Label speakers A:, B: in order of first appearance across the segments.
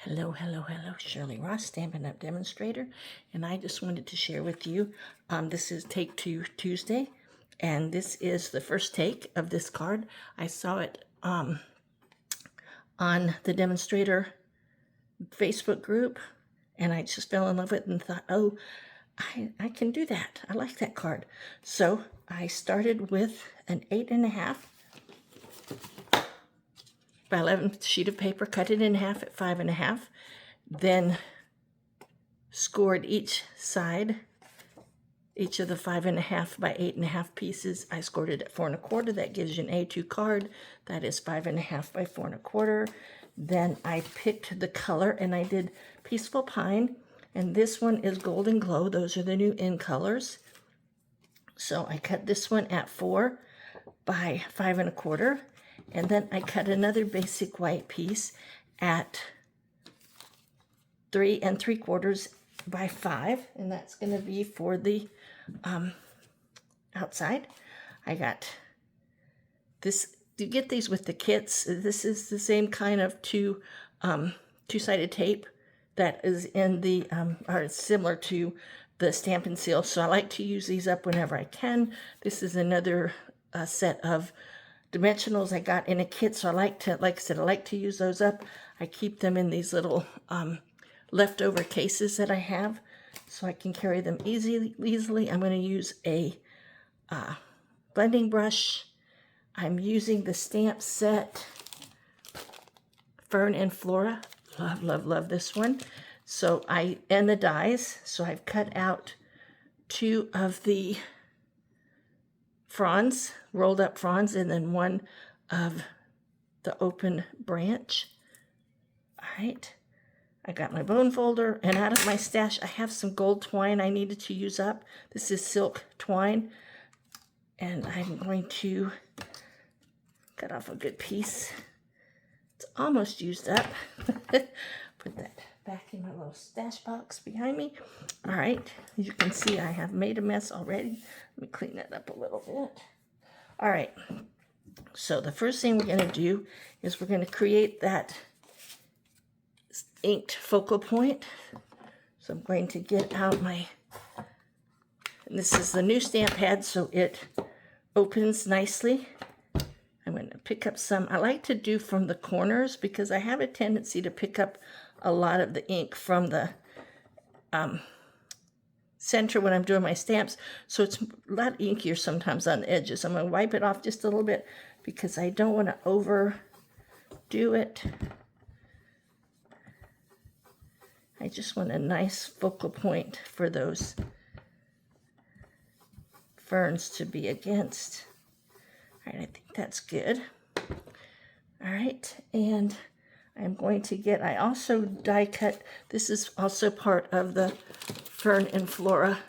A: Hello, hello, hello. Shirley Ross, Stampin' Up demonstrator, and I just wanted to share with you, this is Take Two Tuesday, and this is the first take of this card. I saw it on the demonstrator Facebook group, and I just fell in love with it and thought, oh, I can do that. I like that card. So I started with an 8.5 by 11 sheet of paper, cut it in half at 5.5, then scored each side, each of the 5.5 by 8.5 pieces. I scored it at 4.25. That gives you an A2 card. That is 5.5 by 4.25. Then I picked the color and I did Peaceful Pine, and this one is Golden Glow. Those are the new in colors. So I cut this one at 4 by 5.25. And then I cut another basic white piece at 3 3/4 by 5, and that's going to be for the outside. I got this. You get these with the kits. This is the same kind of two-sided tape that is in the are similar to the Stampin' Seal. So I like to use these up whenever I can. This is another set of dimensionals I got in a kit, so I like to, like I said, I like to use those up. I keep them in these little leftover cases that I have, so I can carry them easily. I'm going to use a blending brush. I'm using the stamp set Fern and Flora. Love, love, love this one. So and the dies. So I've cut out 2 of the fronds, rolled up fronds, and then 1 of the open branch. All right, I got my bone folder, and out of my stash I have some gold twine I needed to use up. This is silk twine, and I'm going to cut off a good piece. It's almost used up. Put that back in my little stash box behind me. All right, as you can see, I have made a mess already. Let me clean that up a little bit. All right, so the first thing we're going to do is we're going to create that inked focal point. So I'm going to get out my, and this is the new stamp pad, so it opens nicely. I'm going to pick up some. I like to do from the corners because I have a tendency to pick up a lot of the ink from the center when I'm doing my stamps, so it's a lot inkier sometimes on the edges. I'm going to wipe it off just a little bit because I don't want to overdo it. I just want a nice focal point for those ferns to be against. All right, I think that's good. All right, and I'm going to get, I also die cut, this is also part of the Fern and Flora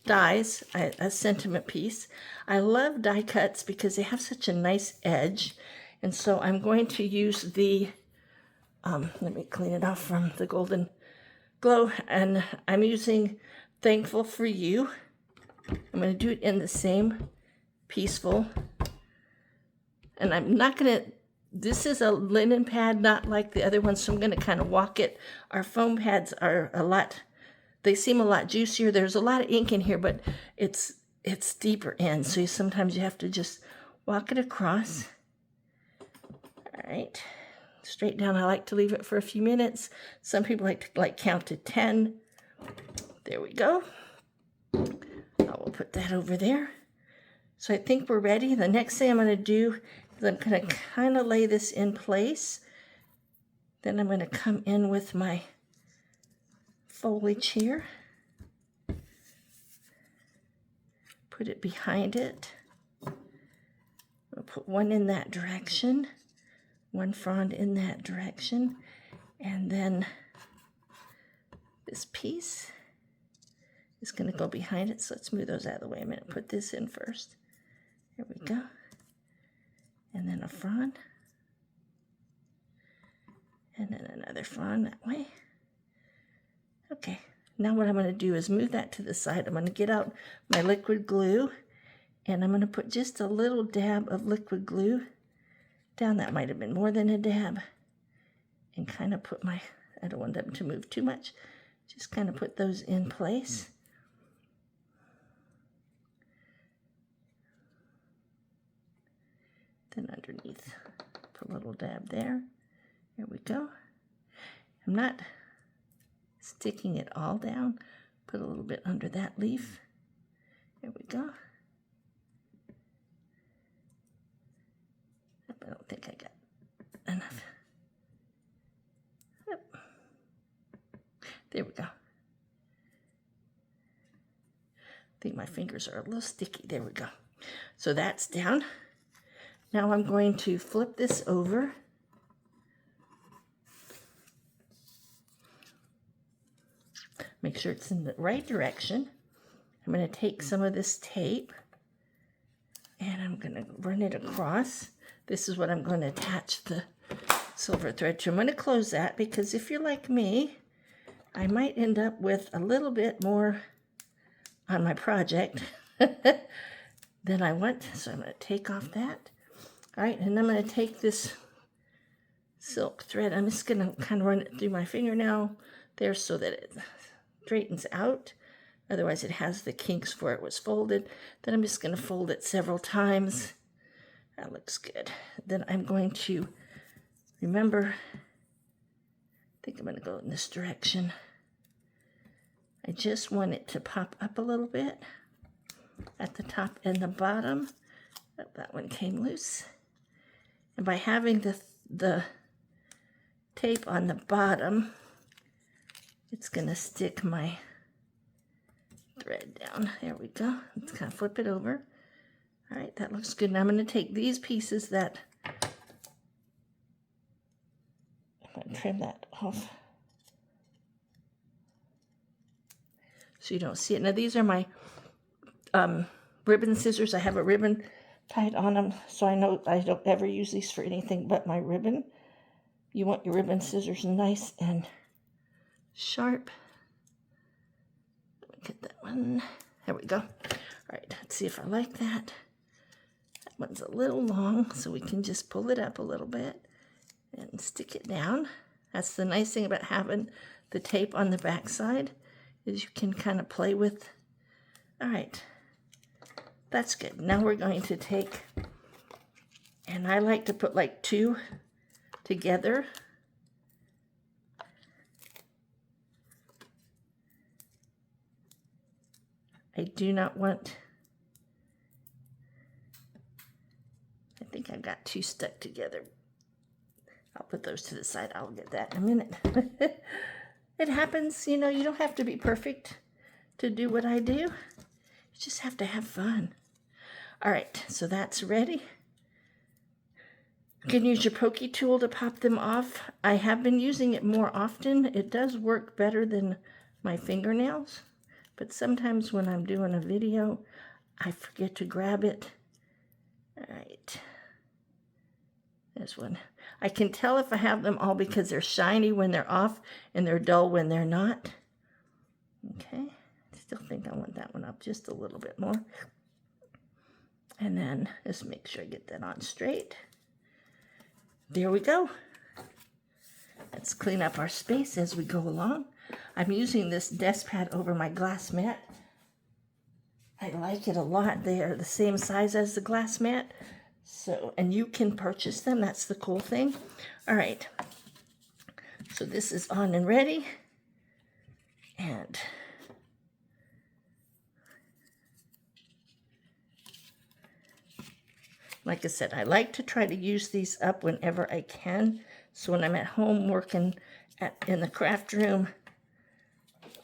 A: dies, a sentiment piece. I love die cuts because they have such a nice edge, and so I'm going to use the, let me clean it off from the Golden Glow, and I'm using Thankful for You. I'm going to do it in the same Peaceful, and I'm not going to, this is a linen pad, not like the other ones, so I'm going to kind of walk it. Our foam pads are a lot, they seem a lot juicier. There's a lot of ink in here, but it's deeper in, so sometimes you have to just walk it across. All right, straight down. I like to leave it for a few minutes. Some people like to count to 10. There we go. I will put that over there. So I think we're ready. The next thing I'm going to do is I'm going to kind of lay this in place. Then I'm going to come in with my foliage here. Put it behind it. I'll put one in that direction, one frond in that direction, and then this piece is going to go behind it. So let's move those out of the way. I'm going to put this in first. There we go. And then a frond. And then another frond that way. Okay, now what I'm going to do is move that to the side. I'm going to get out my liquid glue, and I'm going to put just a little dab of liquid glue down. That might have been more than a dab. And kind of put my I don't want them to move too much. Just kind of put those in place. Then underneath, put a little dab there. There we go. I'm not sticking it all down. Put a little bit under that leaf. There we go. I don't think I got enough. Yep. There we go. I think my fingers are a little sticky. There we go. So that's down. Now I'm going to flip this over. Make sure it's in the right direction. I'm going to take some of this tape and I'm going to run it across. This is what I'm going to attach the silver thread to. I'm going to close that because if you're like me, I might end up with a little bit more on my project than I want. So I'm going to take off that. All right, and I'm going to take this silk thread. I'm just going to kind of run it through my fingernail there so that it straightens out. Otherwise, it has the kinks where it was folded. Then I'm just going to fold it several times. That looks good. Then I'm going to, remember, I think I'm going to go in this direction. I just want it to pop up a little bit at the top and the bottom. Oh, that one came loose. And by having the tape on the bottom, it's going to stick my thread down. There we go. Let's kind of flip it over. All right, that looks good. Now I'm going to take these pieces that, I'm going to trim that off so you don't see it. Now these are my ribbon scissors. I have a ribbon tied on them, so I know I don't ever use these for anything but my ribbon. You want your ribbon scissors nice and sharp. Get that one. There we go. All right, let's see if I like that. That one's a little long, so we can just pull it up a little bit and stick it down. That's the nice thing about having the tape on the back side, is you can kind of play with. All right, that's good. Now we're going to take, and I like to put like 2 together. I do not want, I think I got 2 stuck together. I'll put those to the side. I'll get that in a minute. It happens, you know, you don't have to be perfect to do what I do. You just have to have fun. All right, so that's ready. You can use your pokey tool to pop them off. I have been using it more often. It does work better than my fingernails. But sometimes when I'm doing a video, I forget to grab it. All right. There's one. I can tell if I have them all because they're shiny when they're off and they're dull when they're not. Okay. I still think I want that one up just a little bit more. And then just make sure I get that on straight. There we go. Let's clean up our space as we go along. I'm using this desk pad over my glass mat. I like it a lot. They are the same size as the glass mat. So, and you can purchase them. That's the cool thing. All right. So this is on and ready. And like I said, I like to try to use these up whenever I can. So when I'm at home working in the craft room,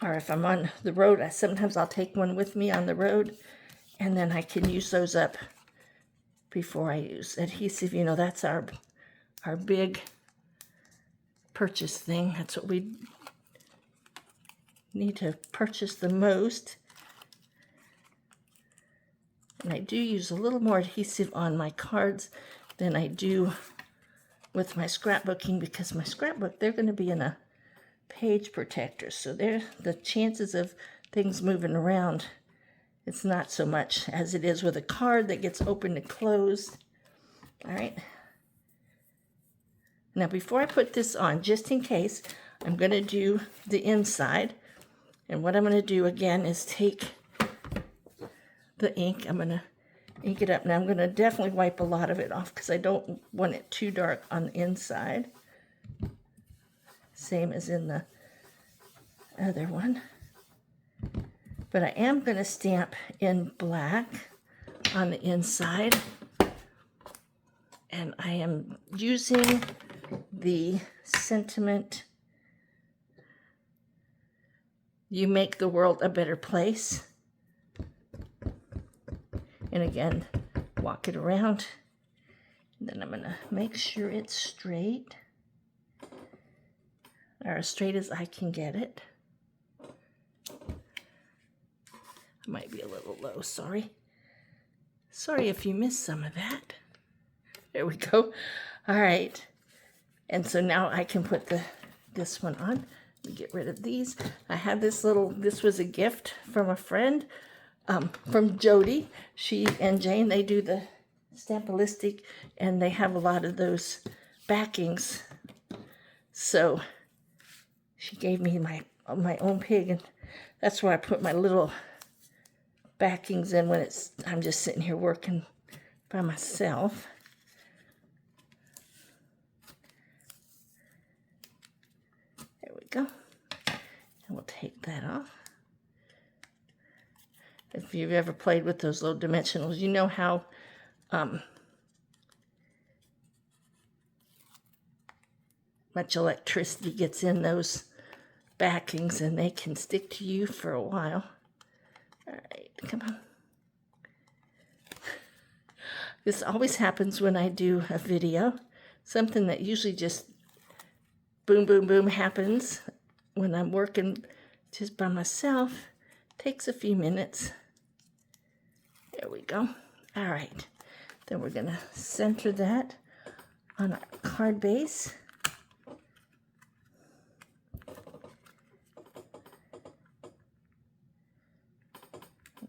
A: or if I'm on the road, sometimes I'll take one with me on the road, and then I can use those up before I use adhesive. You know, that's our big purchase thing. That's what we need to purchase the most. And I do use a little more adhesive on my cards than I do with my scrapbooking, because my scrapbook, they're going to be in a page protector, so the chances of things moving around, it's not so much as it is with a card that gets opened and closed. All right. Now before I put this on, just in case, I'm going to do the inside. And what I'm going to do again is take the ink. I'm going to ink it up. Now I'm going to definitely wipe a lot of it off because I don't want it too dark on the inside. Same as in the other one. But I am going to stamp in black on the inside. And I am using the sentiment, "You make the world a better place." And again, walk it around. And then I'm going to make sure it's straight, or as straight as I can get it. I might be a little low, sorry. Sorry if you missed some of that. There we go. All right. And so now I can put this one on. Let me get rid of these. I have this was a gift from a friend, from Jody. She and Jane, they do the Stampilistic, and they have a lot of those backings. So she gave me my own pig, and that's where I put my little backings in when I'm just sitting here working by myself. There we go. And we'll take that off. If you've ever played with those little dimensionals, you know how much electricity gets in those backings, and they can stick to you for a while. All right, come on. This always happens when I do a video. Something that usually just boom, boom, boom happens when I'm working just by myself. Takes a few minutes. There we go. All right. Then we're going to center that on our card base.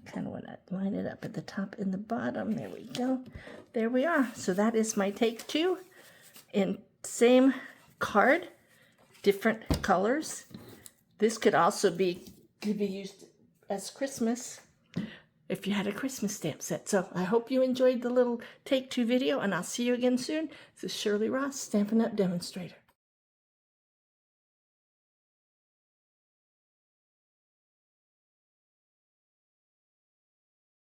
A: Kind of want to line it up at the top and the bottom. There we go. There we are. So that is my take 2 in same card, different colors. This could also be used as Christmas if you had a Christmas stamp set. So I hope you enjoyed the little take 2 video, and I'll see you again soon. This is Shirley Ross, Stampin' Up! Demonstrator.